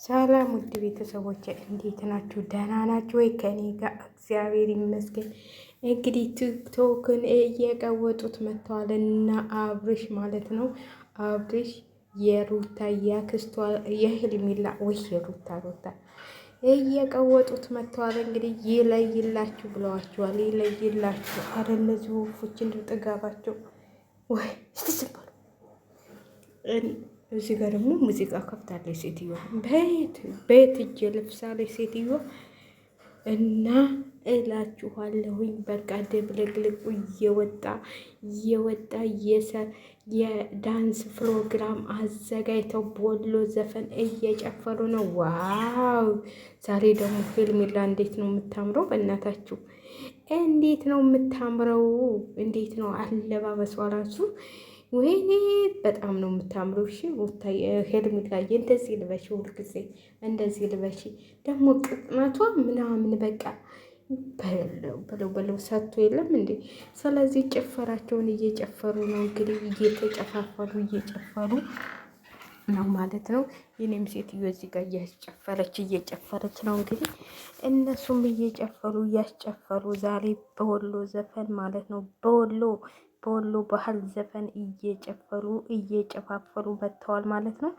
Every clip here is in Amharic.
ሰላም ውድ ቤተሰቦች እንዴት ናችሁ? ደህና ናችሁ ወይ? ከኔ ጋር እግዚአብሔር ይመስገን። እንግዲህ ቲክቶክን እየቀወጡት መጥተዋል እና አብርሽ ማለት ነው። አብርሽ የሩታ ያክስቷ የሄርሜላ ወይ የሩታ እየቀወጡት መጥተዋል። እንግዲህ ይለይላችሁ ብለዋቸዋል። ይለይላችሁ አረ እነዚህ ወፎች እንደው ጥጋባቸው ወይ ስትስባሉ እዚህ ጋር ደግሞ ሙዚቃ ከፍታለች ሴትዮዋ። ቤት እጅ ለብሳለች ሴትዮዋ እና እላችኋለሁኝ በቃ ድብልቅልቁ እየወጣ የዳንስ ፕሮግራም አዘጋጅተው ቦሎ ዘፈን እየጨፈሩ ነው። ዋው! ዛሬ ደግሞ ሄርሜላ እንዴት ነው የምታምረው! በእናታችሁ እንዴት ነው የምታምረው! እንዴት ነው አለባበሷ ራሱ ወይኔ በጣም ነው የምታምረው። እሺ ሄርሜላዬ እንደዚህ ልበሺ፣ ሁልጊዜ እንደዚህ ልበሺ። ደግሞ ቅጥነቷ ምናምን በቃ በለው ሰጥቶ የለም እንዴ። ስለዚህ ጭፈራቸውን እየጨፈሩ ነው እንግዲህ እየተጨፋፈሩ እየጨፈሩ ነው ማለት ነው። የኔም ሴትዮ እዚህ ጋር እየጨፈረች ነው እንግዲህ እነሱም እየጨፈሩ እያስጨፈሩ ዛሬ በወሎ ዘፈን ማለት ነው በወሎ ባህል ዘፈን እየጨፈሩ እየጨፋፈሩ መጥተዋል ማለት ነው።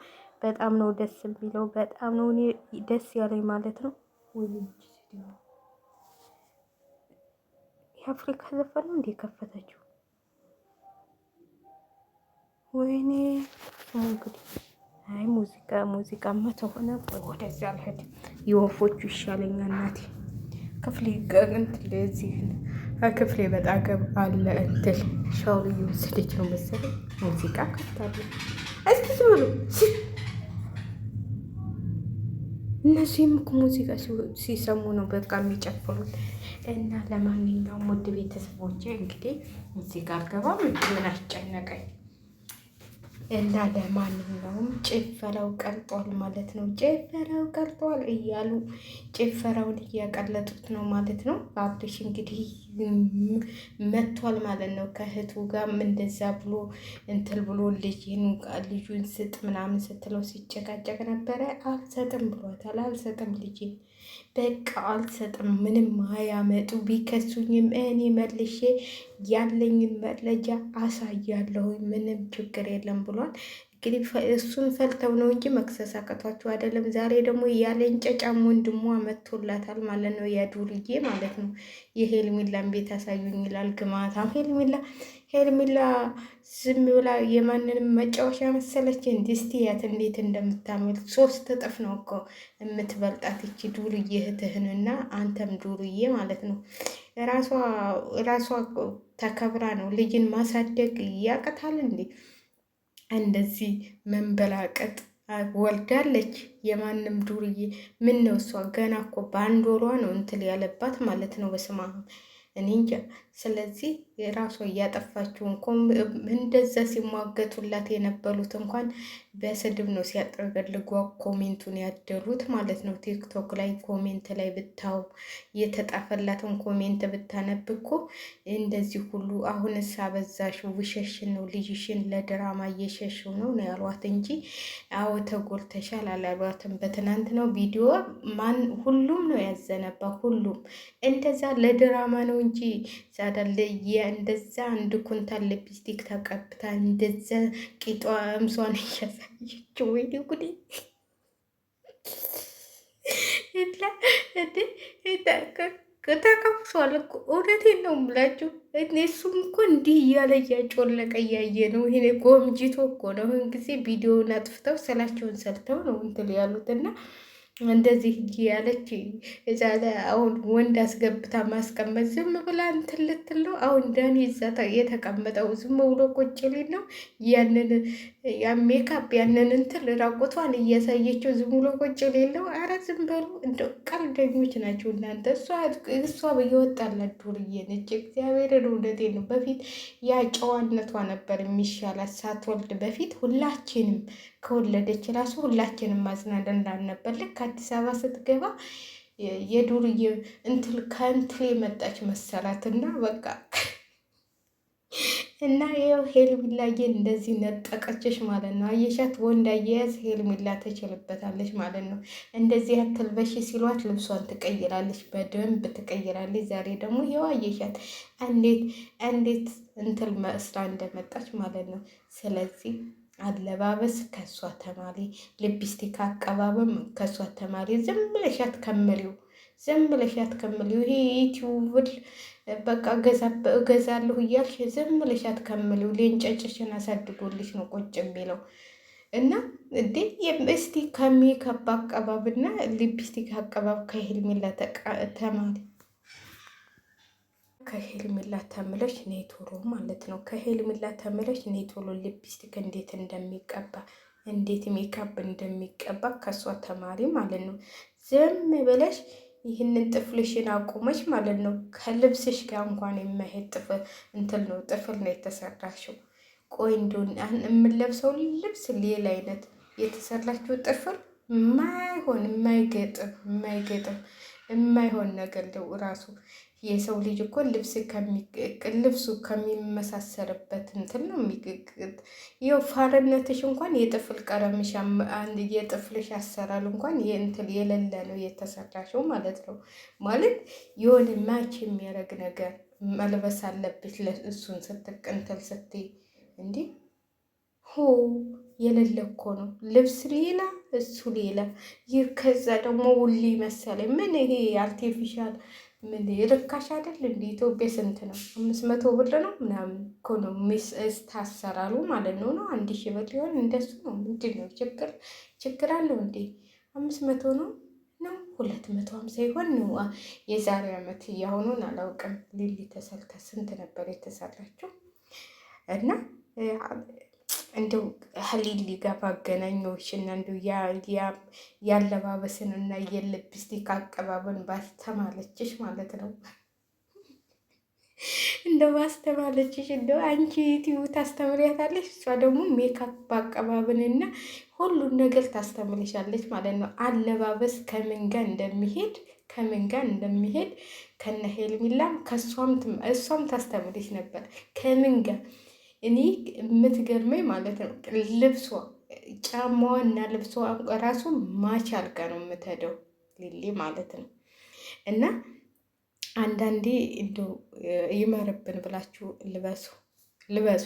በጣም ነው ደስ የሚለው። በጣም ነው እኔ ደስ ያለኝ ማለት ነው። የአፍሪካ ዘፈን ነው እንዴ ከፈተችው? ወይኔ እንግዲህ አይ ሙዚቃማ ተሆነ ወደዚያ አልሄድም። የወፎቹ ይሻለኛል እናቴ። ክፍሌ እንትን ለዚህ ክፍሌ በጣገብ አለ እንትን ሻወር እየወሰደች ነው መሰለኝ። ሙዚቃ ከፍታለሁ። እስኪ ዝም እነዚህም እኮ ሙዚቃ ሲሰሙ ነው በቃ የሚጨፍሩት። እና ለማንኛውም ውድ ቤተሰቦቼ እንግዲህ ሙዚቃ አልገባም ምን አስጨነቀኝ። እና ለማንኛውም ጭፈራው ቀልጧል ማለት ነው። ጭፈራው ቀልጧል እያሉ ጭፈራውን እያቀለጡት ነው ማለት ነው። አብርሽ እንግዲህ መጥቷል ማለት ነው። ከእህቱ ጋርም እንደዛ ብሎ እንትን ብሎ ልጁን ስጥ ምናምን ስትለው ሲጨቃጨቅ ነበረ። አልሰጥም ብሏታል። አልሰጥም ልጄን በቃ አልሰጥም። ምንም አያመጡ ቢከሱኝም እኔ መልሼ ያለኝን መረጃ አሳያለሁ። ምንም ችግር የለም ብሏል። እንግዲህ እሱን ፈልተው ነው እንጂ መክሰስ አቅቷቸው አይደለም። ዛሬ ደግሞ ያለ እንጨጫም ወንድሟ መጥቶላታል ማለት ነው። የዱርዬ ማለት ነው። የሄርሜላን ቤት አሳዩኝ ይላል ግማታም። ሄርሜላ ዝም ብላ የማንንም መጫወቻ መሰለች። እንዲስትያት እንዴት እንደምታምር 3 እጥፍ ነው እኮ የምትበልጣት ይቺ ዱርዬ እህትህንና አንተም ዱርዬ ማለት ነው። ራሷ ተከብራ ነው። ልጅን ማሳደግ ያቅታል እንዴ? እንደዚህ መንበላቀጥ ወልዳለች። የማንም ዱርዬ ምን ነው እሷ ገና እኮ በአንድ ወሯ ነው እንትን ያለባት ማለት ነው። በስማ እኔ እንጃ። ስለዚህ የራሷ እያጠፋችውን እንደዛ ሲሟገቱላት የነበሩት እንኳን በስድብ ነው ሲያጠገልጓ ኮሜንቱን ያደሩት ማለት ነው። ቲክቶክ ላይ ኮሜንት ላይ ብታው የተጣፈላትን ኮሜንት ብታነብ እኮ እንደዚህ ሁሉ አሁንስ አበዛሽው፣ ውሸሽን ነው፣ ልጅሽን ለድራማ እየሸሽው ነው ያሏት እንጂ አዎ ተጎልተሻል አላሏትም። በትናንት ነው ቪዲዮ ሁሉም ነው ያዘነባ። ሁሉም እንደዛ ለድራማ ነው እንጂ ዛዳለ እንደዛ አንድ ኩንታል ሊፕስቲክ ተቀብታ እንደዛ ቂጧ እምሷን እያሳየችው ወይ ጉዴ! ተቀምሷል እኮ እውነቴን ነው የምላችሁ። እሱም እኮ እንዲህ እያለ እያጮለቀ እያየ ነው። ይሄ ጎምጅቶ እኮ ነው። ይህን ጊዜ ቪዲዮውን አጥፍተው ስላቸውን ሰርተው ነው እንትን ያሉትና እንደዚህ ያለች እዛ አሁን ወንድ አስገብታ ማስቀመጥ ዝም ብላ እንትን ልትል ነው። አሁን ዳኒ እዛ የተቀመጠው ዝም ብሎ ቁጭ ሊል ነው። ያንን ሜካፕ ያንን እንትን ራቁቷን እያሳየችው ዝም ብሎ ቁጭ ሊል ነው። አረ ዝም በሉ እንደው ቀልደኞች ናቸው እናንተ። እሷ እየወጣላት ዱርዬ ነች። እግዚአብሔርን እውነቴን ነው። በፊት ያ ጨዋነቷ ነበር የሚሻላት ሳትወልድ በፊት ሁላችንም ከወለደች ራሱ ሁላችንም ማዝናደን ነበር። ልክ አዲስ አበባ ስትገባ የዱርዬ እንትን ከእንትን የመጣች መሰላትና በቃ እና ይኸው ሄርሜላዬን እንደዚህ ነጠቀችሽ ማለት ነው። አየሻት? ወንድ አያያዝ ሄርሜላ ትችልበታለች ማለት ነው። እንደዚህ አትልበሺ ሲሏት ልብሷን ትቀይራለች፣ በደንብ ትቀይራለች። ዛሬ ደግሞ ይኸው አየሻት እንዴት እንትል መስላ እንደመጣች ማለት ነው። ስለዚህ አለባበስ ከሷ ተማሪ፣ ሊፕስቲክ አቀባበም ከሷ ተማሪ። ዝም ብለሻት ከመሪው ዝም ብለሻት ከመሪው ይሄ ዩቲዩብል በቃ እገዛለሁ እያልሽ ዝም ብለሽ አትከምሊው። ሌንጨጭሽን አሳድጎልሽ ነው ቁጭ የሚለው እና እንዴ እስቲ ከሜካፕ አቀባብና ሊፕስቲክ አቀባብ ከሄርሜላ ተማሪ። ከሄርሜላ ተምለሽ ነይ ቶሎ ማለት ነው። ከሄርሜላ ተምለሽ ነይ ቶሎ ሊፕስቲክ እንዴት እንደሚቀባ እንዴት ሜካፕ እንደሚቀባ ከሷ ተማሪ ማለት ነው። ዝም ብለሽ ይህንን ጥፍልሽን አቁመሽ ማለት ነው። ከልብስሽ ጋር እንኳን የማይሄድ ጥፍል እንትን ነው ጥፍል ነው የተሰራሽው። ቆይ እንደውን የምንለብሰው ልብስ ሌላ አይነት የተሰራችው ጥፍል ማይሆን የማይገጥም የማይሆን ነገር ነው ራሱ። የሰው ልጅ እኮ ልብሱ ከሚመሳሰርበት እንትን ነው የሚገግጥ። ይኸው ፋርነትሽ እንኳን የጥፍል ቀረምሽ የጥፍልሽ አሰራር እንኳን የእንትን የሌለ ነው የተሰራሽው ማለት ነው። ማለት የሆነ ማች የሚያደርግ ነገር መልበስ አለብሽ እሱን ስትቅንትል ስትይ እንዲህ ሆ የሌለ እኮ ነው። ልብስ ሌላ እሱ ሌላ። ይህ ከዛ ደግሞ ውሊ መሰለኝ ምን ይሄ አርቲፊሻል ምን ርካሽ አይደል እንደ ኢትዮጵያ ስንት ነው? 500 ብር ነው ምናምን እኮ ነው ታሰራሉ ማለት ነው። 1000 ብር ሊሆን እንደሱ ነው። ምንድን ነው ችግር አለው እንዴ? 500 ነው 250 ይሆን ነው? የዛሬ ዓመት እያሆኑን አላውቅም። ሊሊ ተሰልታ ስንት ነበር የተሰራችው? እና እንደው ሊሊ ጋር ባገናኘዎች እና እንደው ያለባበስን እና የልፕስቲክ አቀባበን ባስተማለችሽ ማለት ነው። እንደው ባስተማለችሽ እንደው አንቺ ዩቲዩብ ታስተምሪያታለሽ፣ እሷ ደግሞ ሜካፕ አቀባብንና ሁሉን ነገር ታስተምርሻለች ማለት ነው። አለባበስ ከምን ጋር እንደሚሄድ ከነ ሄርሜላም እሷም ታስተምርሽ ነበር ከምን ጋር። እኔ የምትገርመኝ ማለት ነው ልብሷ ጫማዋ እና ልብሷ ራሱ ማች አልጋ ነው የምትሄደው ሊሊ ማለት ነው። እና አንዳንዴ እንደው ይመርብን ብላችሁ ልበሱ።